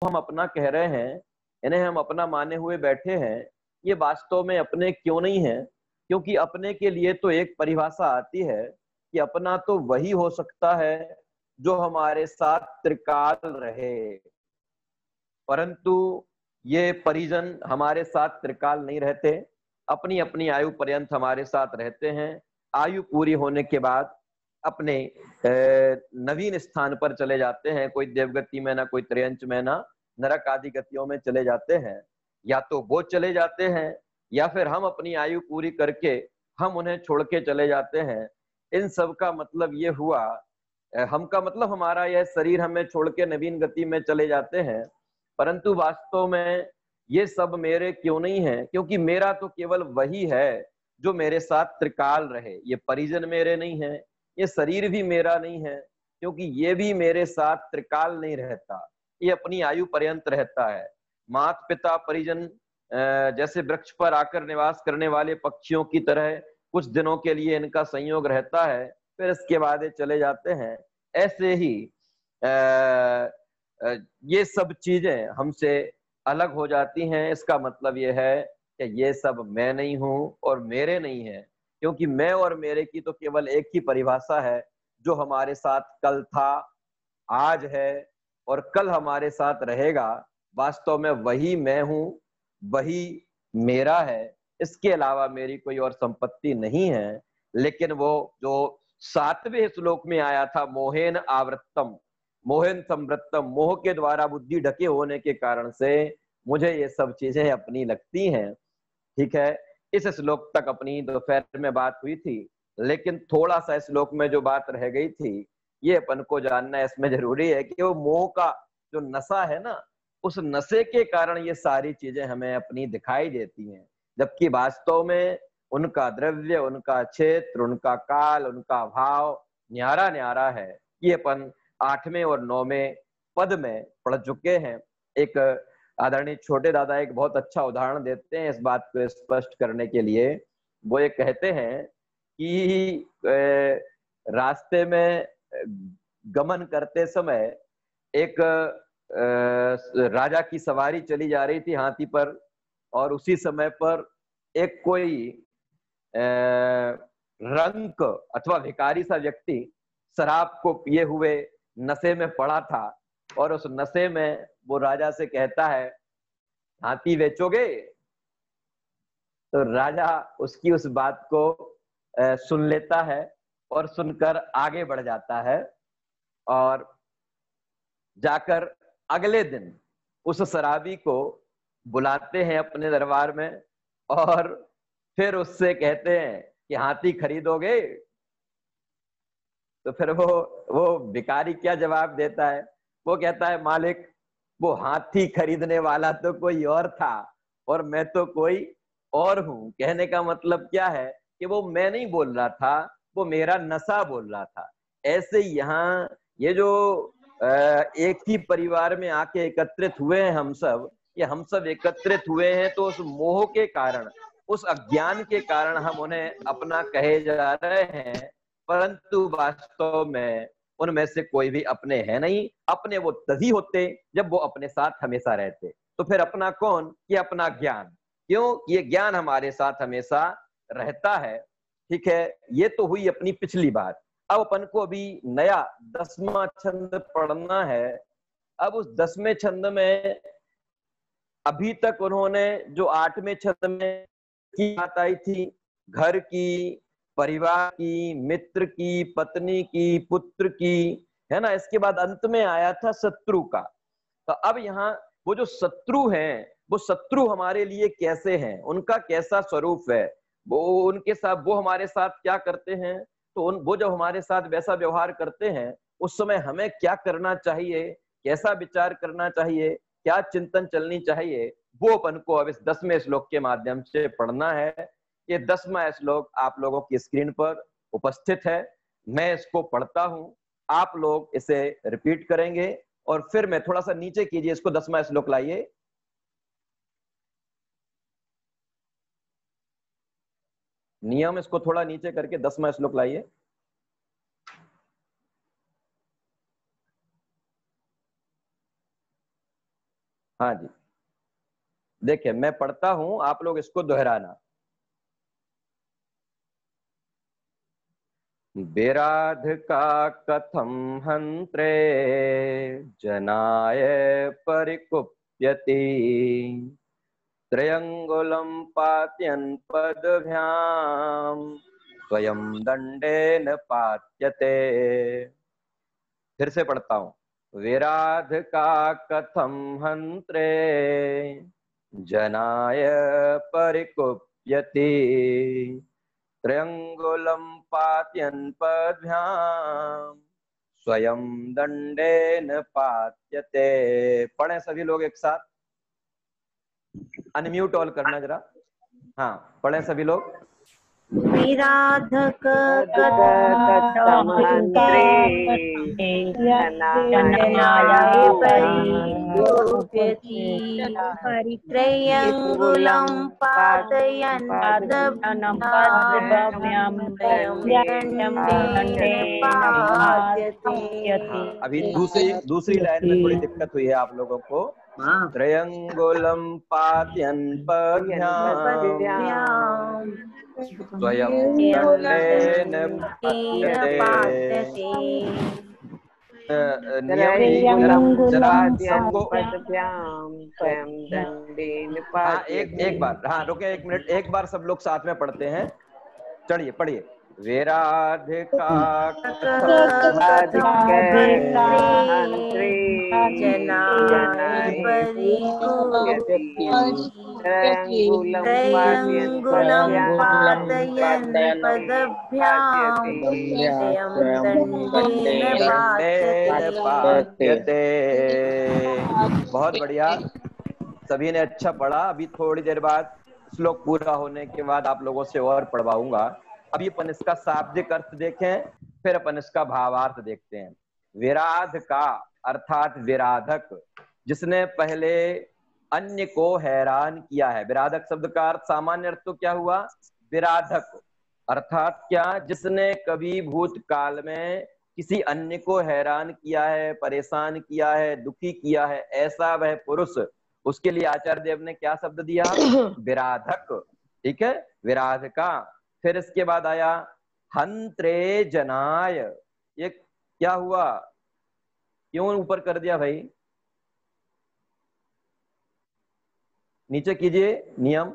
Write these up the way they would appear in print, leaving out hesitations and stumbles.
हम अपना कह रहे हैं, इन्हें हम अपना माने हुए बैठे हैं, ये वास्तव में अपने क्यों नहीं है? क्योंकि अपने के लिए तो एक परिभाषा आती है कि अपना तो वही हो सकता है जो हमारे साथ त्रिकाल रहे, परंतु ये परिजन हमारे साथ त्रिकाल नहीं रहते, अपनी अपनी आयु पर्यंत हमारे साथ रहते हैं। आयु पूरी होने के बाद अपने नवीन स्थान पर चले जाते हैं, कोई देवगति में ना कोई त्रयंच में ना नरक आदि गतियों में चले जाते हैं। या तो वो चले जाते हैं या फिर हम अपनी आयु पूरी करके हम उन्हें छोड़ के चले जाते हैं। इन सब का मतलब ये हुआ, हम का मतलब हमारा यह शरीर हमें छोड़ के नवीन गति में चले जाते हैं, परंतु वास्तव में ये सब मेरे क्यों नहीं है? क्योंकि मेरा तो केवल वही है जो मेरे साथ त्रिकाल रहे। ये परिजन मेरे नहीं है, ये शरीर भी मेरा नहीं है, क्योंकि ये भी मेरे साथ त्रिकाल नहीं रहता, ये अपनी आयु पर्यंत रहता है। माता पिता परिजन जैसे वृक्ष पर आकर निवास करने वाले पक्षियों की तरह कुछ दिनों के लिए इनका संयोग रहता है, फिर इसके बाद ये चले जाते हैं। ऐसे ही ये सब चीजें हमसे अलग हो जाती हैं। इसका मतलब ये है कि ये सब मैं नहीं हूं और मेरे नहीं है, क्योंकि मैं और मेरे की तो केवल एक ही परिभाषा है, जो हमारे साथ कल था, आज है और कल हमारे साथ रहेगा। वास्तव में वही मैं हूं, वही मेरा है, इसके अलावा मेरी कोई और संपत्ति नहीं है। लेकिन वो जो 7वें श्लोक में आया था, मोहेन आवृत्तम मोहन संवृत्तम, मोह के द्वारा बुद्धि ढके होने के कारण से मुझे ये सब चीजें अपनी लगती हैं। ठीक है, इस श्लोक तक अपनी दोपहर में बात हुई थी, लेकिन थोड़ा सा श्लोक में जो बात रह गई थी ये अपन को जानना इसमें जरूरी है कि वो मोह का जो नशा है ना, उस नशे के कारण ये सारी चीजें हमें अपनी दिखाई देती हैं, जबकि वास्तव में उनका द्रव्य, उनका क्षेत्र, उनका काल, उनका भाव न्यारा न्यारा है। ये अपन 8वें और 9वें पद में पढ़ चुके हैं। एक आदरणीय छोटे दादा एक बहुत अच्छा उदाहरण देते हैं इस बात को स्पष्ट करने के लिए। वो ये कहते हैं कि रास्ते में गमन करते समय एक राजा की सवारी चली जा रही थी हाथी पर, और उसी समय पर एक कोई रंक अथवा भिखारी सा व्यक्ति शराब को पिए हुए नशे में पड़ा था, और उस नशे में वो राजा से कहता है, हाथी बेचोगे? तो राजा उसकी उस बात को सुन लेता है और सुनकर आगे बढ़ जाता है, और जाकर अगले दिन उस शराबी को बुलाते हैं अपने दरबार में, और फिर उससे कहते हैं कि हाथी खरीदोगे? तो फिर वो भिखारी क्या जवाब देता है? वो कहता है, मालिक वो हाथी खरीदने वाला तो कोई और था और मैं तो कोई और हूं। कहने का मतलब क्या है कि वो मैं नहीं बोल रहा था, वो मेरा नशा बोल रहा था। ऐसे यहाँ ये जो एक ही परिवार में आके एकत्रित हुए हैं हम सब, ये हम सब एकत्रित हुए हैं तो उस मोह के कारण, उस अज्ञान के कारण हम उन्हें अपना कहे जा रहे हैं, परंतु वास्तव में उनमें से कोई भी अपने है नहीं। अपने वो तभी होते जब वो अपने साथ हमेशा रहते। तो फिर अपना कौन? ये अपना ज्ञान। क्यों? ये ज्ञान हमारे साथ हमेशा रहता है। ठीक है, ये तो हुई अपनी पिछली बात। अब अपन को अभी नया 10वां छंद पढ़ना है। अब उस 10वें छंद में अभी तक उन्होंने जो 8वें छंद में की बात आई थी, घर की, परिवार की, मित्र की, पत्नी की, पुत्र की, है ना, इसके बाद अंत में आया था शत्रु का। तो अब यहाँ वो जो शत्रु हैं, वो शत्रु हमारे लिए कैसे हैं, उनका कैसा स्वरूप है, वो उनके साथ वो हमारे साथ क्या करते हैं। तो वो जब हमारे साथ वैसा व्यवहार करते हैं, उस समय हमें क्या करना चाहिए, कैसा विचार करना चाहिए, क्या चिंतन चलनी चाहिए, वो अपन को अब इस 10वें श्लोक के माध्यम से पढ़ना है। ये 10वां श्लोक आप लोगों की स्क्रीन पर उपस्थित है। मैं इसको पढ़ता हूं, आप लोग इसे रिपीट करेंगे, और फिर मैं थोड़ा सा नीचे कीजिए इसको, 10वां श्लोक लाइए। नियम इसको थोड़ा नीचे करके 10वां श्लोक लाइए। हाँ जी, देखिए मैं पढ़ता हूं, आप लोग इसको दोहराना। विराधका कथम हंत्रे जनाय परिकुप्यति त्रयंगुलम पात्यन पदभ्याम स्वयं दंडेन पात्यते। फिर से पढ़ता हूं। विराधका कथम हंत्रे जनाय परिकुप्यति त्रयंगुलम पात्यन पदभ्याम स्वयं दंडेन पात्यते। पढ़े सभी लोग एक साथ, अनम्यूट ऑल करना जरा। हाँ पढ़े सभी लोग। विराधक कथम हंत्रे जनाय परिकुप्यति त्रयंगुलं पातयन् पदभ्यां स्वयं दंडेन पात्यते। अभी दूसरी लाइन में थोड़ी दिक्कत हुई है आप लोगों को। त्रयंगुलम पात्यन पदभ्याम स्वयं दंडेन पात्यते। नियम जी जरा सबको, स्वयं दंडेन हाँ एक पात्यते। बार, हाँ रुके एक मिनट, एक बार सब लोग साथ में पढ़ते हैं। चलिए पढ़िए। विराधिका हंत्रे जनाय परिकुप्यति त्रयंगुलं त्रयंगुलं पातयन् पदभ्यां पात्यते। स्वयं दंडेन पात्यते। पात्यते। बहुत बढ़िया, सभी ने अच्छा पढ़ा। अभी थोड़ी देर बाद श्लोक पूरा होने के बाद आप लोगों से और पढ़वाऊंगा। अभी अपन इसका शाब्दिक अर्थ देखें, फिर अपन इसका भावार्थ देखते हैं। विराध का अर्थात विराधक, जिसने पहले अन्य को हैरान किया है। विराधक शब्द का अर्थ सामान्य अर्थ तो क्या हुआ? विराधक अर्थात क्या? जिसने कभी भूतकाल में किसी अन्य को हैरान किया है, परेशान किया है, दुखी किया है, ऐसा वह पुरुष। उसके लिए आचार्य देव ने क्या शब्द दिया? विराधक। ठीक है, विराधका। फिर इसके बाद आया हंत्रे जनाय। ये क्या हुआ? क्यों ऊपर कर दिया भाई? नीचे कीजिए नियम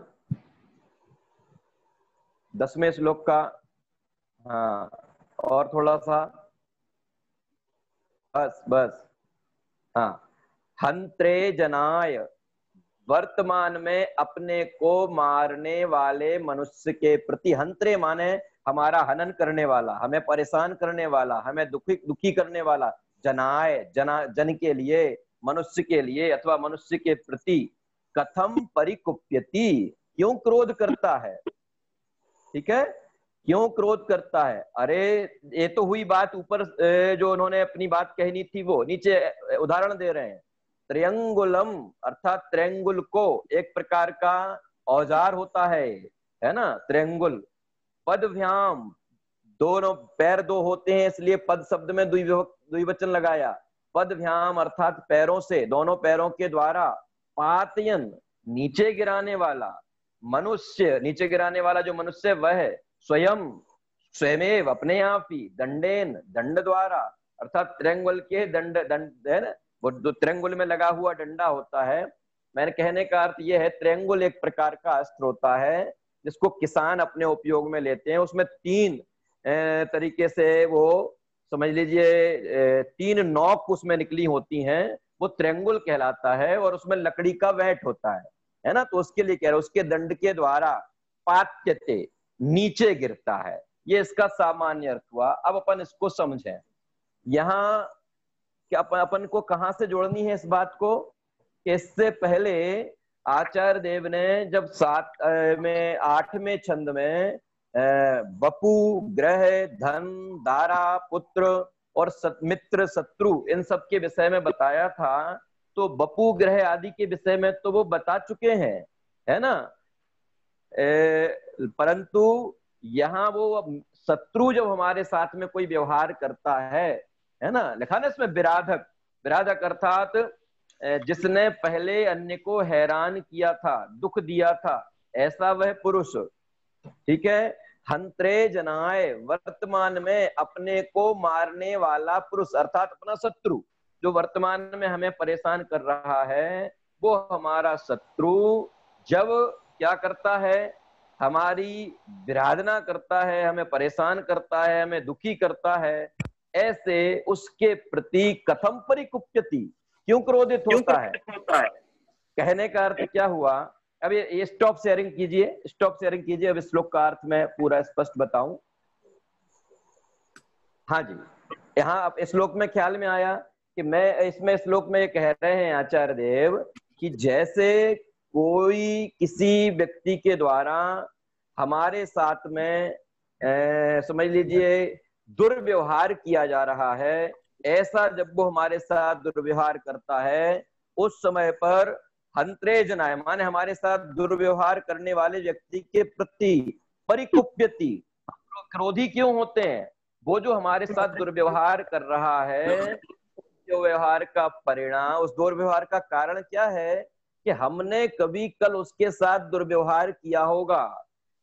10वें श्लोक का। हाँ और थोड़ा सा, बस बस। हाँ, हंत्रे जनाय, वर्तमान में अपने को मारने वाले मनुष्य के प्रति। हंत्रे माने हमारा हनन करने वाला, हमें परेशान करने वाला, हमें दुखी करने वाला। जनाय, जन के लिए, मनुष्य के लिए अथवा मनुष्य के प्रति। कथम परिकुप्यति, क्यों क्रोध करता है? ठीक है, क्यों क्रोध करता है? अरे ये तो हुई बात ऊपर, जो उन्होंने अपनी बात कहनी थी वो। नीचे उदाहरण दे रहे हैं। त्र्यंगुलम अर्थात त्र्यंगुल को, एक प्रकार का औजार होता है ना त्र्यंगुल। पदभ्याम, दोनों पैर दो होते हैं इसलिए पद शब्द में द्विवचन लगाया। पदभ्याम अर्थात पैरों से, दोनों पैरों के द्वारा। पातयन, नीचे गिराने वाला मनुष्य, नीचे गिराने वाला जो मनुष्य वह है स्वयं, स्वयमेव अपने आप ही। दंडेन, दंड द्वारा अर्थात त्रिंगुल के दंड, दंड है ना, वो जो त्रिंगुल में लगा हुआ डंडा होता है। मैंने कहने का अर्थ यह है, त्रिंगुल एक प्रकार का अस्त्र होता है जिसको किसान अपने उपयोग में लेते हैं। उसमें 3 तरीके से वो, समझ लीजिए 3 नोक उसमें निकली होती हैं, वो त्रिंगुल कहलाता है। और उसमें लकड़ी का वैट होता है ना। तो उसके लिए कह रहे, उसके दंड के द्वारा पात्यते, नीचे गिरता है। ये इसका सामान्य अर्थ हुआ। अब अपन इसको समझें। यहाँ कि अपन को कहां से जोड़नी है इस बात को? इससे पहले आचार्य देव ने जब 8वें छंद में बपू, ग्रह, धन, दारा, पुत्र और मित्र, शत्रु, इन सब के विषय में बताया था। तो बपू, ग्रह आदि के विषय में तो वो बता चुके हैं, है ना। परंतु यहाँ वो शत्रु जब हमारे साथ में कोई व्यवहार करता है ना, लिखा ना इसमें विराधक। विराधक अर्थात जिसने पहले अन्य को हैरान किया था, दुख दिया था, ऐसा वह पुरुष, ठीक है। हंत्रे जनाए, वर्तमान में अपने को मारने वाला पुरुष, अर्थात अपना शत्रु जो वर्तमान में हमें परेशान कर रहा है, वो हमारा शत्रु जब क्या करता है, हमारी विराधना करता है, हमें परेशान करता है, हमें दुखी करता है, ऐसे उसके प्रति कथम परिकुप्यति, क्यों क्रोधित होता है। कहने का अर्थ क्या हुआ, अब ये स्टॉप शेयरिंग कीजिए, स्टॉप शेयरिंग कीजिए, अब श्लोक का अर्थ मैं पूरा स्पष्ट बताऊं। हाँ जी, यहाँ अब श्लोक में ख्याल में आया कि मैं इसमें श्लोक में ये कह रहे हैं आचार्य देव कि जैसे कोई किसी व्यक्ति के द्वारा हमारे साथ में समझ लीजिए दुर्व्यवहार किया जा रहा है, ऐसा जब वो हमारे साथ दुर्व्यवहार करता है, उस समय पर हंत्रे जनाय माने हमारे साथ दुर्व्यवहार करने वाले व्यक्ति के प्रति परिकुप्यति, क्रोधी क्यों होते हैं। वो जो हमारे साथ दुर्व्यवहार कर रहा है, जो व्यवहार का परिणाम, उस दुर्व्यवहार का कारण क्या है कि हमने कभी कल उसके साथ दुर्व्यवहार किया होगा,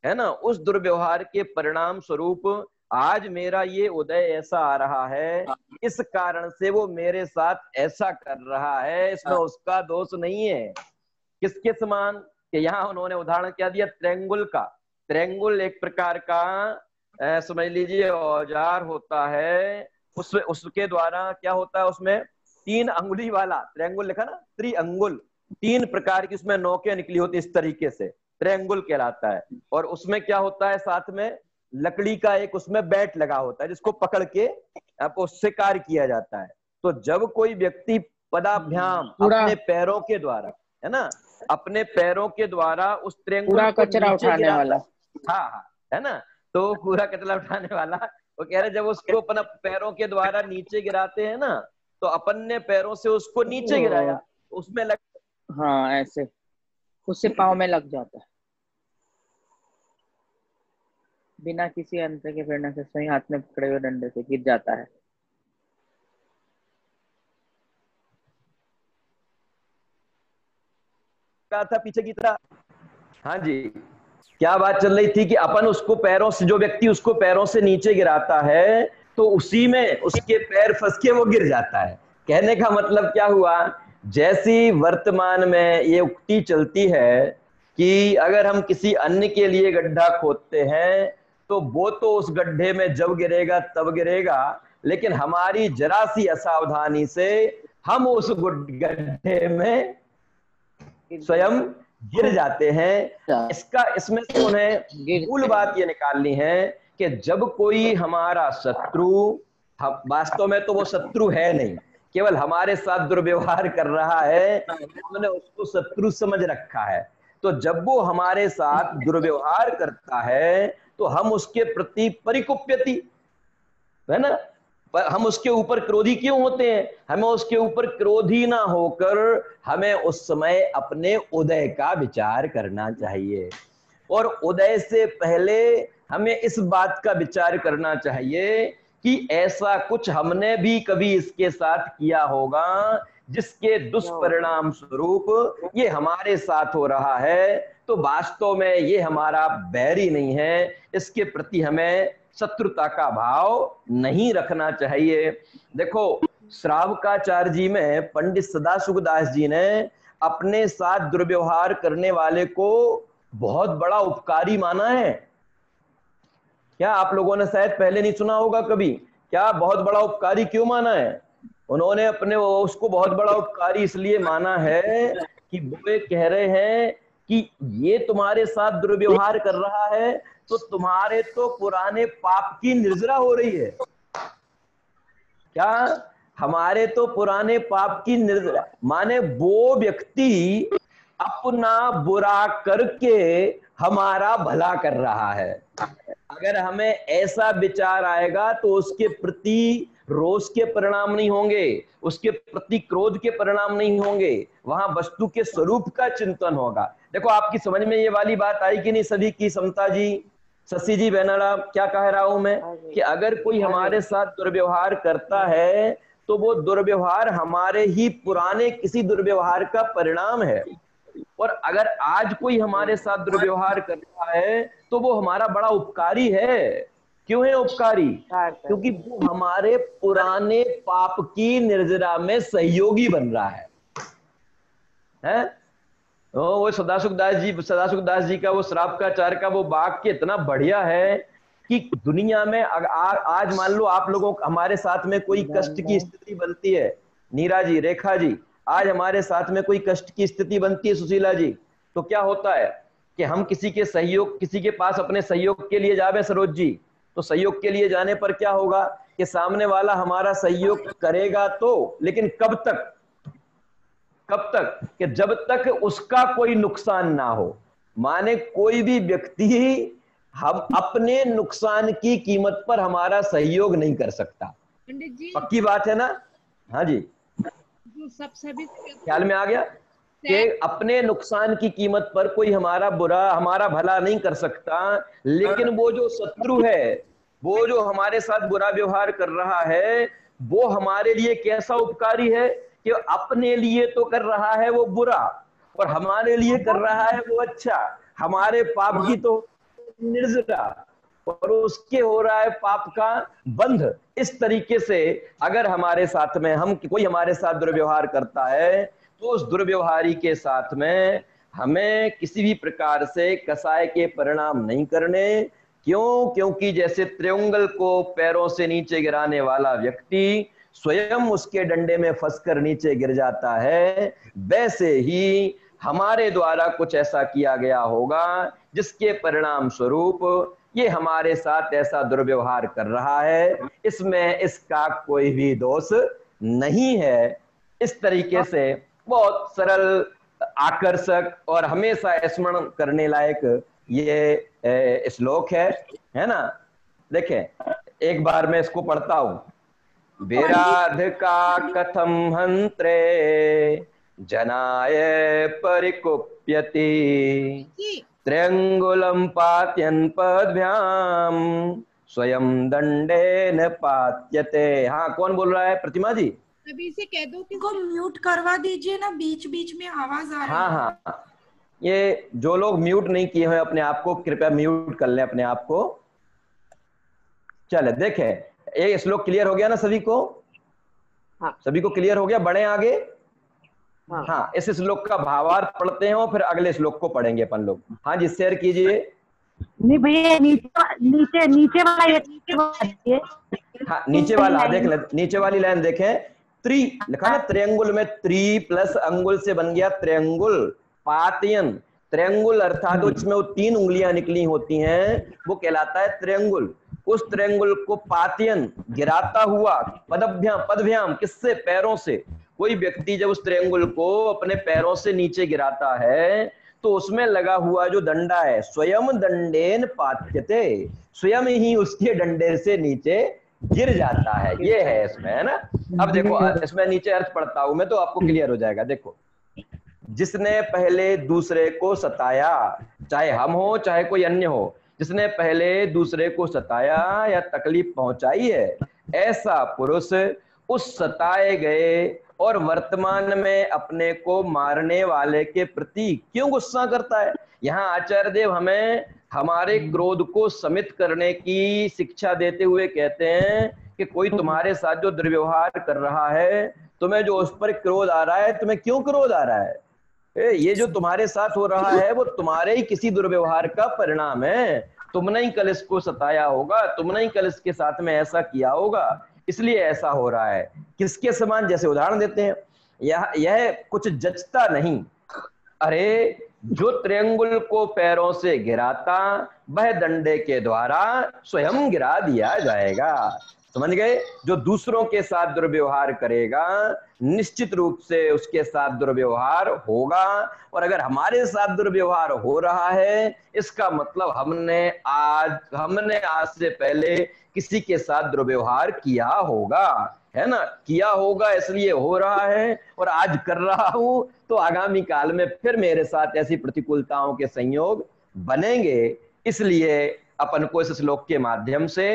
है ना। उस दुर्व्यवहार के परिणाम स्वरूप आज मेरा ये उदय ऐसा आ रहा है, इस कारण से वो मेरे साथ ऐसा कर रहा है, इसमें उसका दोष नहीं है। किसके समान कि यहाँ उन्होंने उदाहरण क्या दिया, त्रिंगुल का। त्रिंगुल एक प्रकार का समझ लीजिए औजार होता है, उसके द्वारा क्या होता है, उसमें 3 अंगुली वाला त्रिंगुल लिखा ना, त्रिअंगुल, 3 प्रकार की उसमें नोकें निकली होती, इस तरीके से त्रिंगुल कहलाता है। और उसमें क्या होता है, साथ में लकड़ी का एक उसमें बैट लगा होता है, जिसको पकड़ के आपको शिकार किया जाता है। तो जब कोई व्यक्ति पदाभ्याम अपने पैरों के द्वारा, है ना, अपने पैरों के द्वारा उस त्रिंगुल को कचरा उठाने वाला, हाँ, है ना, तो पूरा कचरा उठाने वाला, वो कह रहे जब उसको अपना पैरों के द्वारा नीचे गिराते हैं ना, तो अपन ने पैरों से उसको नीचे गिराया, उसमें लग, हाँ ऐसे उससे पाँव में लग जाता है, बिना किसी अंतर के प्रेरणा से सही हाथ में पकड़े हुए डंडे से गिर जाता है। था पीछे की तरह। हाँ जी, क्या बात चल रही थी कि अपन उसको पैरों से, जो व्यक्ति उसको पैरों से नीचे गिराता है, तो उसी में उसके पैर फंस के वो गिर जाता है। कहने का मतलब क्या हुआ, जैसी वर्तमान में ये उक्ति चलती है कि अगर हम किसी अन्य के लिए गड्ढा खोदते हैं तो वो तो उस गड्ढे में जब गिरेगा तब गिरेगा, लेकिन हमारी जरा सी असावधानी से हम उस गड्ढे में स्वयं गिर जाते हैं। इसमें से उन्हें मूल बात ये निकालनी है कि जब कोई हमारा शत्रु, वास्तव में तो वो शत्रु है नहीं, केवल हमारे साथ दुर्व्यवहार कर रहा है, हमने उसको शत्रु समझ रखा है। तो जब वो हमारे साथ दुर्व्यवहार करता है तो हम उसके प्रति परिकुप्यति, है ना, हम उसके ऊपर क्रोधी क्यों होते हैं। हमें उसके ऊपर क्रोधी ना होकर हमें उस समय अपने उदय का विचार करना चाहिए, और उदय से पहले हमें इस बात का विचार करना चाहिए कि ऐसा कुछ हमने भी कभी इसके साथ किया होगा जिसके दुष्परिणाम स्वरूप ये हमारे साथ हो रहा है। तो वास्तव में ये हमारा बैरी नहीं है, इसके प्रति हमें शत्रुता का भाव नहीं रखना चाहिए। देखो श्रावकाचार्य जी में पंडित सदाशिवदास जी ने अपने साथ दुर्व्यवहार करने वाले को बहुत बड़ा उपकारी माना है। क्या आप लोगों ने शायद पहले नहीं सुना होगा कभी, क्या बहुत बड़ा उपकारी क्यों माना है उन्होंने अपने, उसको बहुत बड़ा उपकारी इसलिए माना है कि वो ये कह रहे हैं कि ये तुम्हारे साथ दुर्व्यवहार कर रहा है तो तुम्हारे तो पुराने पाप की निर्जरा हो रही है। क्या हमारे तो पुराने पाप की निर्जरा, माने वो व्यक्ति अपना बुरा करके हमारा भला कर रहा है। अगर हमें ऐसा विचार आएगा तो उसके प्रति रोष के परिणाम नहीं होंगे, उसके प्रति क्रोध के परिणाम नहीं होंगे, वहां वस्तु के स्वरूप का चिंतन होगा। देखो आपकी समझ में ये वाली बात आई कि नहीं सभी की, समता जी, शशि जी, बेनाला, क्या कह रहा हूं मैं कि अगर कोई हमारे साथ दुर्व्यवहार करता है तो वो दुर्व्यवहार हमारे ही पुराने किसी दुर्व्यवहार का परिणाम है। और अगर आज कोई हमारे साथ दुर्व्यवहार कर रहा है तो वो हमारा बड़ा उपकारी है। क्यों है उपकारी? क्योंकि वो हमारे पुराने पाप की निर्जरा में सहयोगी बन रहा है? वो सदाशिव दास जी का वो श्रावकाचार्य का वो वाक्य इतना बढ़िया है कि दुनिया में आज मान लो आप लोगों हमारे साथ में कोई कष्ट की स्थिति बनती है, नीरा जी, रेखा जी, आज हमारे साथ में कोई कष्ट की स्थिति बनती है, सुशीला जी, तो क्या होता है कि हम किसी के पास अपने सहयोग के लिए जावे, सरोज जी, तो सहयोग के लिए जाने पर क्या होगा कि सामने वाला हमारा सहयोग करेगा तो, लेकिन कब तक कि जब तक उसका कोई नुकसान ना हो। माने कोई भी व्यक्ति हम अपने नुकसान की कीमत पर हमारा सहयोग नहीं कर सकता। पंडित जी, पक्की बात है ना? हाँ जी, जो सब सभी ख्याल में आ गया कि अपने नुकसान की कीमत पर कोई हमारा भला नहीं कर सकता, लेकिन वो जो शत्रु है, वो जो हमारे साथ बुरा व्यवहार कर रहा है, वो हमारे लिए कैसा उपकारी है कि अपने लिए तो कर रहा है वो बुरा और हमारे लिए कर रहा है वो अच्छा। हमारे पाप की तो निर्जरा और उसके हो रहा है पाप का बंध। इस तरीके से अगर हमारे साथ में कोई हमारे साथ दुर्व्यवहार करता है तो उस दुर्व्यवहारी के साथ में हमें किसी भी प्रकार से कसाय के परिणाम नहीं करने। क्यों? क्योंकि जैसे त्रिउंगल को पैरों से नीचे गिराने वाला व्यक्ति स्वयं उसके डंडे में फंसकर नीचे गिर जाता है, वैसे ही हमारे द्वारा कुछ ऐसा किया गया होगा जिसके परिणाम स्वरूप ये हमारे साथ ऐसा दुर्व्यवहार कर रहा है। इसमें इसका कोई भी दोष नहीं है। इस तरीके से बहुत सरल, आकर्षक और हमेशा स्मरण करने लायक ये श्लोक है ना? देखें, एक बार मैं इसको पढ़ता हूं। विराधिका कथम हंत्रे जनाय परिकुप्यति त्र्यंगुलम पात्यन पद्भ्याम स्वयं दंडेन पात्यते। हाँ, कौन बोल रहा है? प्रतिमा जी, अभी से कह दो कि को म्यूट करवा दीजिए ना, बीच बीच में आवाज आ रही है। हाँ, ये जो लोग म्यूट नहीं किए हैं अपने आप को, कृपया म्यूट कर लें अपने आप को। चले देखें, ये श्लोक क्लियर हो गया ना सभी को? हाँ, सभी को क्लियर हो गया? बढ़े आगे? हाँ, हाँ, इस श्लोक का भावार्थ पढ़ते हैं और फिर अगले श्लोक को पढ़ेंगे अपन लोग। हाँ जी, शेयर कीजिए। नहीं भैया, नीचे वाला हाँ, नीचे वाला देख ले, नीचे वाली लाइन देखें। त्रि लिखा ना, त्रिअंगुल में त्रि प्लस अंगुल से बन गया त्रिअंगुल। पातयन, त्रिअंगुल अर्थात उसमें वो 3 उंगलियां निकली होती हैं, वो कहलाता है त्रिअंगुल। उस त्रिअंगुल को पातयन, गिराता हुआ, पदभ्याम किससे? पैरों से। कोई व्यक्ति जब उस त्रिअंगुल को अपने पैरों से नीचे गिराता है तो उसमें लगा हुआ जो डंडा है, स्वयं दंडेन पात्यते, स्वयं ही उसके डंडे से नीचे गिर जाता है। ये है इसमें, है ना? अब देखो, इसमें नीचे अर्थ पढ़ता हूं मैं तो आपको क्लियर हो जाएगा। देखो, जिसने पहले दूसरे को सताया, चाहे हम हो चाहे कोई अन्य हो, जिसने पहले दूसरे को सताया या तकलीफ पहुंचाई है, ऐसा पुरुष उस सताए गए और वर्तमान में अपने को मारने वाले के प्रति क्यों गुस्सा करता है? यहाँ आचार्य देव हमें हमारे क्रोध को शमित करने की शिक्षा देते हुए कहते हैं कि कोई तुम्हारे साथ जो दुर्व्यवहार कर रहा है, तुम्हें जो उस पर क्रोध आ रहा है, तुम्हें क्यों क्रोध आ रहा है? ये जो तुम्हारे साथ हो रहा है वो तुम्हारे ही किसी दुर्व्यवहार का परिणाम है। तुमने ही कल इसको सताया होगा, तुमने ही कल इसके साथ में ऐसा किया होगा, इसलिए ऐसा हो रहा है। किसके समान? जैसे उदाहरण देते हैं, यह कुछ जचता नहीं। अरे, जो त्रिअंगुल को पैरों से गिराता वह डंडे के द्वारा स्वयं गिरा दिया जाएगा। समझ गए? जो दूसरों के साथ दुर्व्यवहार करेगा निश्चित रूप से उसके साथ दुर्व्यवहार होगा। और अगर हमारे साथ दुर्व्यवहार हो रहा है, इसका मतलब हमने आज से पहले किसी के साथ दुर्व्यवहार किया होगा, है ना? किया होगा, इसलिए हो रहा है। और आज कर रहा हूं तो आगामी काल में फिर मेरे साथ ऐसी प्रतिकूलताओं के संयोग बनेंगे। इसलिए अपन को इस श्लोक के माध्यम से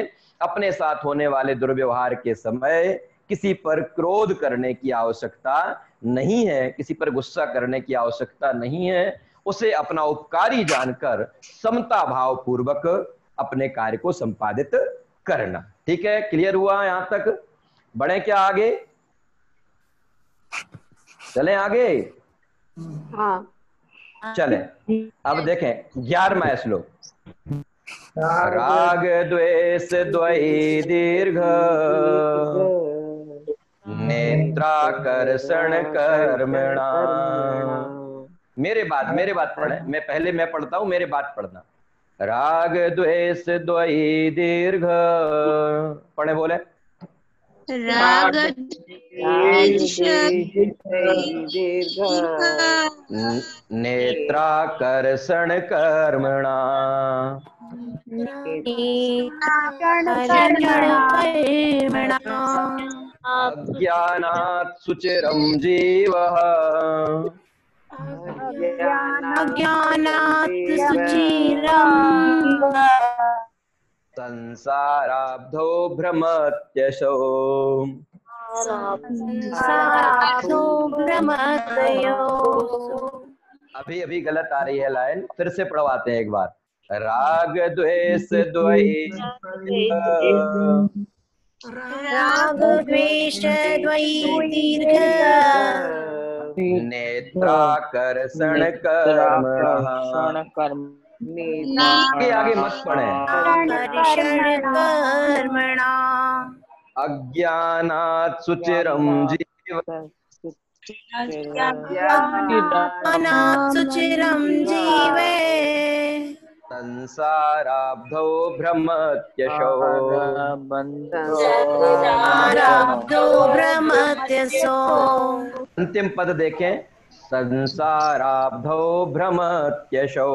अपने साथ होने वाले दुर्व्यवहार के समय किसी पर क्रोध करने की आवश्यकता नहीं है, किसी पर गुस्सा करने की आवश्यकता नहीं है। उसे अपना उपकारी जानकर समता भाव पूर्वक अपने कार्य को संपादित करना। ठीक है, क्लियर हुआ यहां तक? बढ़े क्या आगे? चलें आगे? हाँ। चले। अब देखें 11वां श्लोक। राग द्वेष द्वयी दीर्घ नेत्राकर्षण कर्मणा। मेरे बाद पढ़े, मैं पढ़ता हूं, मेरे बाद पढ़ना। राग द्वेष द्वयी दीर्घ, पढ़े बोले। राग द्वेष नेत्राकर्षण कर्मणा। अज्ञानात् सुचिरं जीवः अज्ञानात् सुचिरम् संसाराब्धो भ्रमत्यशो। अभी गलत आ रही है लाइन, फिर से पढ़वाते हैं एक बार। राग द्वेष द्वयी दीर्घ नेत्राकर्षण कर्मणः। आगे मत पढ़े। अज्ञानात् सुचिरं जीव जीवे संसाराब्धौ भ्रमत्यशो। अंतिम पद देखें। संसाराब्धौ भ्रमत्यशो।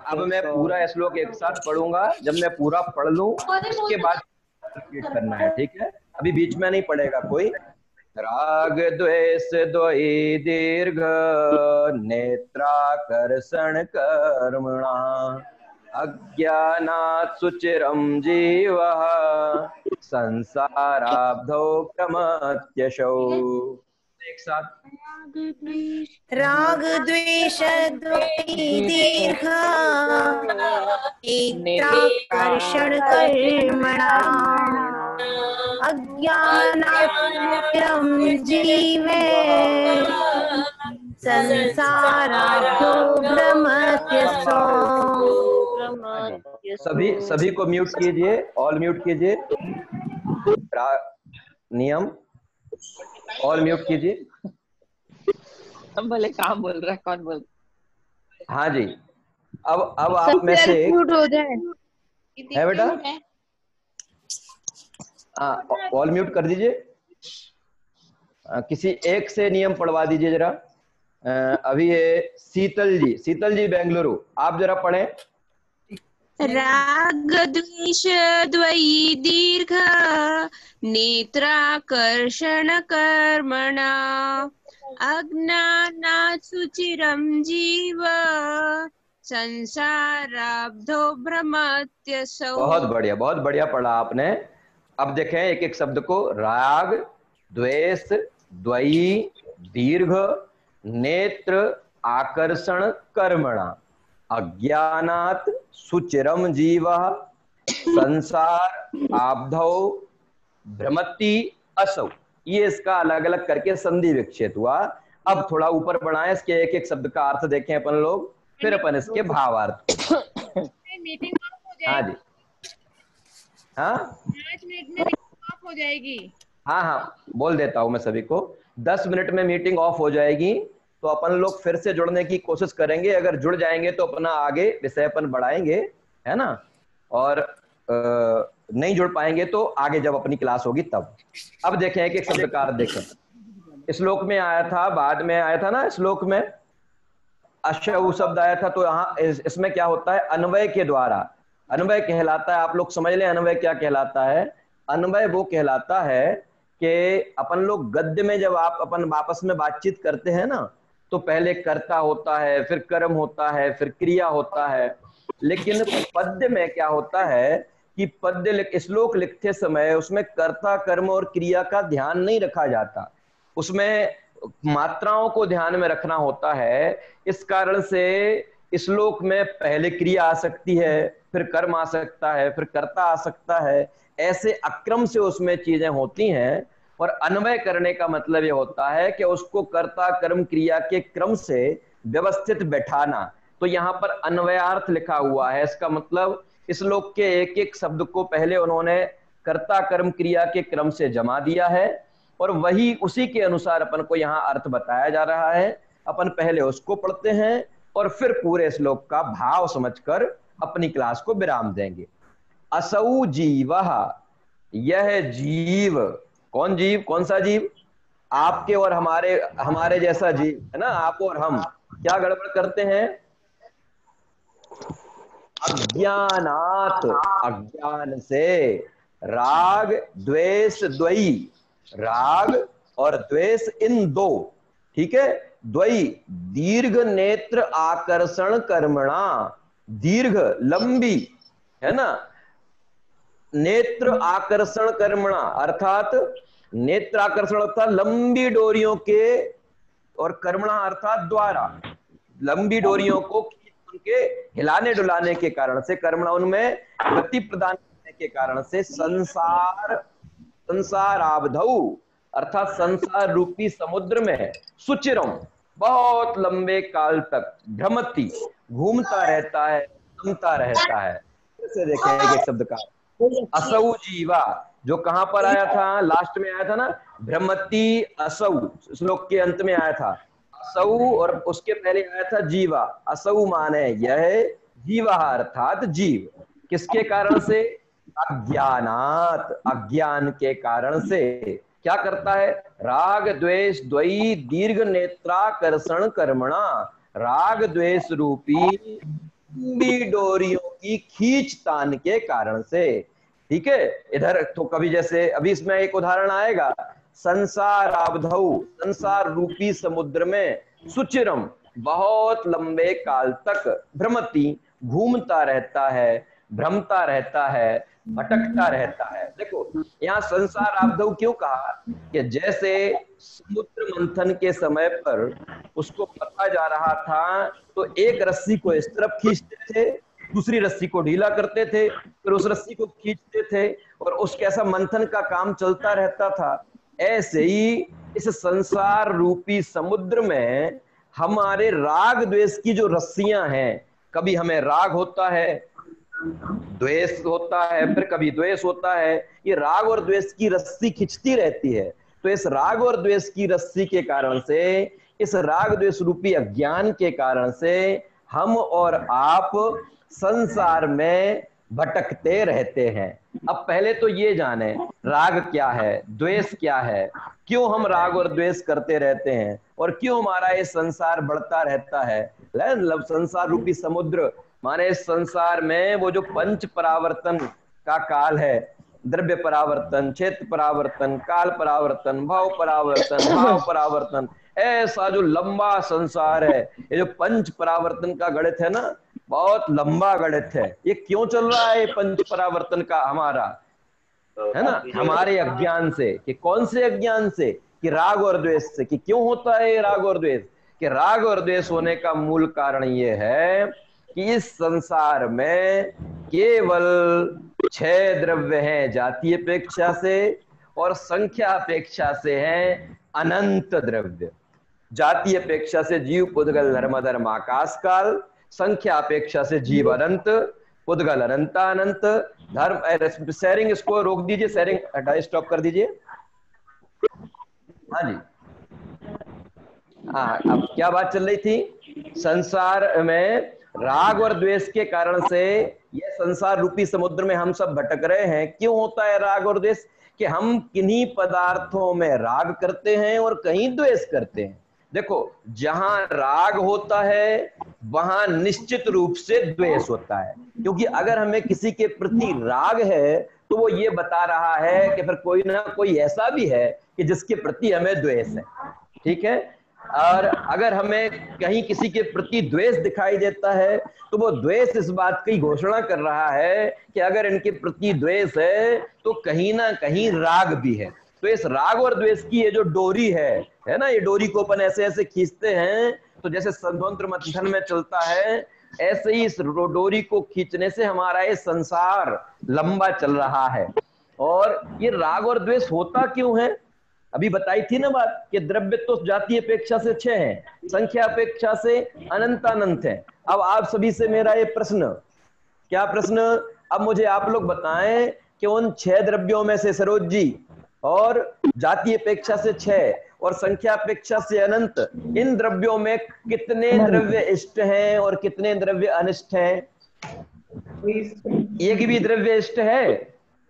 अब मैं पूरा श्लोक एक साथ पढ़ूंगा। जब मैं पूरा पढ़ लूं उसके बाद रिपीट करना है, ठीक है? अभी बीच में नहीं पढ़ेगा कोई। राग द्वेष द्वयी दीर्घ नेत्राकर्षण कर्मणा अज्ञानात् सुचिरं जीवः संसाराब्धौ भ्रमत्यशो। एक साथ। राग द्वेष द्वयी दीर्घ नेत्राकर्षण कर्मणा अज्ञानात् जीवे संसाराब्धो भ्रमत्यशो। सभी को म्यूट कीजिए, ऑल म्यूट कीजिए। नियम ऑल म्यूट कीजिए। हम बोले काम बोल रहा है, कौन बोल? हाँ जी। अब आप में से म्यूट हो जाए है बेटा। हाँ, ऑल म्यूट कर दीजिए। किसी एक से नियम पढ़वा दीजिए जरा। अभी ये शीतल जी बेंगलुरु, आप जरा पढ़ें। राग द्वेष द्वयी दीर्घ नेत्राकर्षण कर्मणा अज्ञानात् सुचिरं जीव संसाराब्धो भ्रमत्यशो। बहुत बढ़िया पढ़ा आपने। अब देखें एक एक शब्द को। राग द्वेष द्वयी दीर्घ नेत्र आकर्षण कर्मणा अज्ञानात् सुचिरम जीवः संसार आब्धौ भ्रमति असौ। ये इसका अलग अलग करके संधि विक्षेप हुआ। अब थोड़ा ऊपर बढ़ाएं, इसके एक एक शब्द का अर्थ देखें अपन लोग, फिर अपन इसके भावार्थ। मीटिंग ऑफ हो हाँ जाएगी। जी, हाँ 5 मिनट में मीटिंग ऑफ हो जाएगी। हाँ बोल देता हूं मैं सभी को। 10 मिनट में मीटिंग ऑफ हो जाएगी, तो अपन लोग फिर से जुड़ने की कोशिश करेंगे। अगर जुड़ जाएंगे तो अपना आगे विषय अपन बढ़ाएंगे, है ना? और नहीं जुड़ पाएंगे तो आगे जब अपनी क्लास होगी तब। अब देखें एक एक शब्द का अर्थ देखें। श्लोक में आया था, बाद में आया था ना श्लोक में अशौ शब्द आया था, तो यहाँ इसमें क्या होता है? अन्वय के द्वारा अन्वय कहलाता है। आप लोग समझ लें अन्वय क्या कहलाता है। अन्वय वो कहलाता है कि अपन लोग गद्य में जब आप अपन आपस में बातचीत करते हैं ना, तो पहले कर्ता होता है, फिर कर्म होता है, फिर क्रिया होता है। लेकिन पद्य में क्या होता है कि श्लोक लिखते समय उसमें कर्ता कर्म और क्रिया का ध्यान नहीं रखा जाता, उसमें मात्राओं को ध्यान में रखना होता है। इस कारण से श्लोक में पहले क्रिया आ सकती है, फिर कर्म आ सकता है, फिर कर्ता आ सकता है, ऐसे अक्रम से उसमें चीजें होती हैं। और अन्वय करने का मतलब ये होता है कि उसको कर्ता कर्म क्रिया के क्रम से व्यवस्थित बैठाना। तो यहाँ पर अन्वयार्थ लिखा हुआ है, इसका मतलब श्लोक के एक एक शब्द को पहले उन्होंने कर्ता कर्म क्रिया के क्रम से जमा दिया है और वही उसी के अनुसार अपन को यहाँ अर्थ बताया जा रहा है। अपन पहले उसको पढ़ते हैं और फिर पूरे श्लोक का भाव समझकर अपनी क्लास को विराम देंगे। असौ जीवः, यह जीव, कौन जीव, कौन सा जीव? आपके और हमारे जैसा जीव है ना। आप और हम क्या गड़बड़ करते हैं? अज्ञानात, अज्ञान से, राग द्वेष द्वयी, राग और द्वेष इन दो, ठीक है, द्वयी, दीर्घ नेत्र आकर्षण कर्मणा, दीर्घ लंबी है ना, नेत्र आकर्षण कर्मणा अर्थात नेत्र आकर्षण अर्थात लंबी डोरियों के, और कर्मणा अर्थात द्वारा, लंबी डोरियों को उनके हिलाने डुलाने के कारण से, कर्मणा उनमें गति प्रदान करने के कारण से, संसारावधौ अर्थात संसार रूपी समुद्र में, सुचिरम बहुत लंबे काल तक, भ्रमति घूमता रहता है, घूमता रहता है। कैसे देखें एक शब्द का, असौ जीवा जो कहां पर आया था, लास्ट में आया था ना, भ्रमति असौ, श्लोक के अंत में आया था असौ, और उसके पहले आया था जीवा। असौ माने यह, जीवा अर्थात जीव, किसके कारण से? अज्ञानात, अज्ञान के कारण से। क्या करता है? राग द्वेष द्वयी दीर्घ नेत्राकर्षण कर्मणा, राग द्वेष रूपी लंबी डोरियों की खींचतान के कारण से, ठीक है। इधर तो कभी जैसे अभी इसमें एक उदाहरण आएगा, संसार आबधौ, संसार रूपी समुद्र में, सुचिरम बहुत लंबे काल तक, भ्रमति घूमता रहता है, भ्रमता रहता है, भटकता रहता है। देखो यहाँ संसार आबधौ क्यों कहा कि जैसे समुद्र मंथन के समय पर उसको पता जा रहा था तो एक रस्सी को इस तरफ खींचते थे, दूसरी रस्सी को ढीला करते थे, फिर उस रस्सी को खींचते थे और उसके ऐसा मंथन का काम चलता रहता था। ऐसे ही इस संसार रूपी समुद्र में हमारे राग द्वेष की जो रस्सियां हैं, कभी हमें राग होता है, द्वेष होता है, फिर कभी द्वेष होता है, ये राग और द्वेष की रस्सी खिंचती रहती है। तो इस राग और द्वेष की रस्सी के कारण से, इस राग द्वेष रूपी अज्ञान के कारण से हम और आप संसार में भटकते रहते हैं। अब पहले तो ये जाने राग क्या है, द्वेष क्या है, क्यों हम राग और द्वेष करते रहते हैं और क्यों हमारा ये संसार बढ़ता रहता है। संसार रूपी समुद्र माने इस संसार में वो जो पंच परावर्तन का काल है, द्रव्य परावर्तन, क्षेत्र परावर्तन, काल परावर्तन, भाव परावर्तन, भाव परावर्तन, ऐसा जो लंबा संसार है, ये जो पंच परावर्तन का गणित है ना, बहुत लंबा गणित है। ये क्यों चल रहा है पंच परावर्तन का हमारा, है ना, हमारे अज्ञान से। कि कौन से अज्ञान से? कि राग और द्वेष से। कि क्यों होता है ये राग और द्वेष? कि राग और द्वेष होने का मूल कारण ये है कि इस संसार में केवल 6 द्रव्य हैं जातीय अपेक्षा से और संख्या अपेक्षा से हैं अनंत द्रव्य। जातीय अपेक्षा से जीव पुद्गल धर्म धर्म आकाश काल, संख्या अपेक्षा से जीव अनंत, पुद्गल अनंता अनंत, धर्म। शेयरिंग इसको रोक दीजिए, शेयरिंग हटा, स्टॉप कर दीजिए। हाँ जी, हाँ, अब क्या बात चल रही थी? संसार में राग और द्वेष के कारण से ये संसार रूपी समुद्र में हम सब भटक रहे हैं। क्यों होता है राग और द्वेष? कि हम किन्हीं पदार्थों में राग करते हैं और कहीं द्वेष करते हैं। देखो जहां राग होता है वहां निश्चित रूप से द्वेष होता है, क्योंकि अगर हमें किसी के प्रति राग है तो वो ये बता रहा है कि फिर कोई ना कोई ऐसा भी है कि जिसके प्रति हमें द्वेष है। ठीक है, और अगर हमें कहीं किसी के प्रति द्वेष दिखाई देता है तो वो द्वेष इस बात की घोषणा कर रहा है कि अगर इनके प्रति द्वेष है तो कहीं ना कहीं राग भी है। तो इस राग और द्वेष की ये जो डोरी है ना, ये डोरी को अपन ऐसे ऐसे खींचते हैं तो जैसे संतंत्र मंथन में चलता है, ऐसे ही इस डोरी को खींचने से हमारा ये संसार लंबा चल रहा है। और ये राग और द्वेष होता क्यों है? अभी बताई थी ना बात कि द्रव्य तो जाति अपेक्षा से 6 है, संख्या अपेक्षा से अनंत है। अब आप सभी से मेरा ये प्रश्न, क्या प्रश्न? अब मुझे आप लोग बताएं कि उन 6 द्रव्यों में से सरोज जी, और जाति अपेक्षा से 6 और संख्या अपेक्षा से अनंत, इन द्रव्यों में कितने द्रव्य इष्ट हैं और कितने द्रव्य अनिष्ट हैं? एक भी द्रव्य इष्ट है,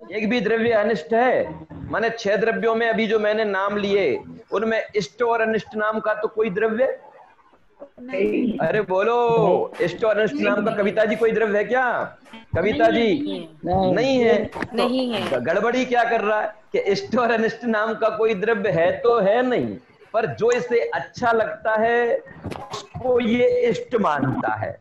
एक भी द्रव्य अनिष्ट है। माने 6 द्रव्यों में अभी जो मैंने नाम लिए उनमें इष्ट और अनिष्ट नाम का तो कोई द्रव्य? अरे बोलो, इष्ट और अनिष्ट नाम का कविता जी कोई द्रव्य है क्या? कविता जी नहीं है। नहीं है। गड़बड़ी क्या कर रहा है कि इष्ट और अनिष्ट नाम का कोई द्रव्य है तो है नहीं, पर जो इसे अच्छा लगता है उसको ये इष्ट मानता है।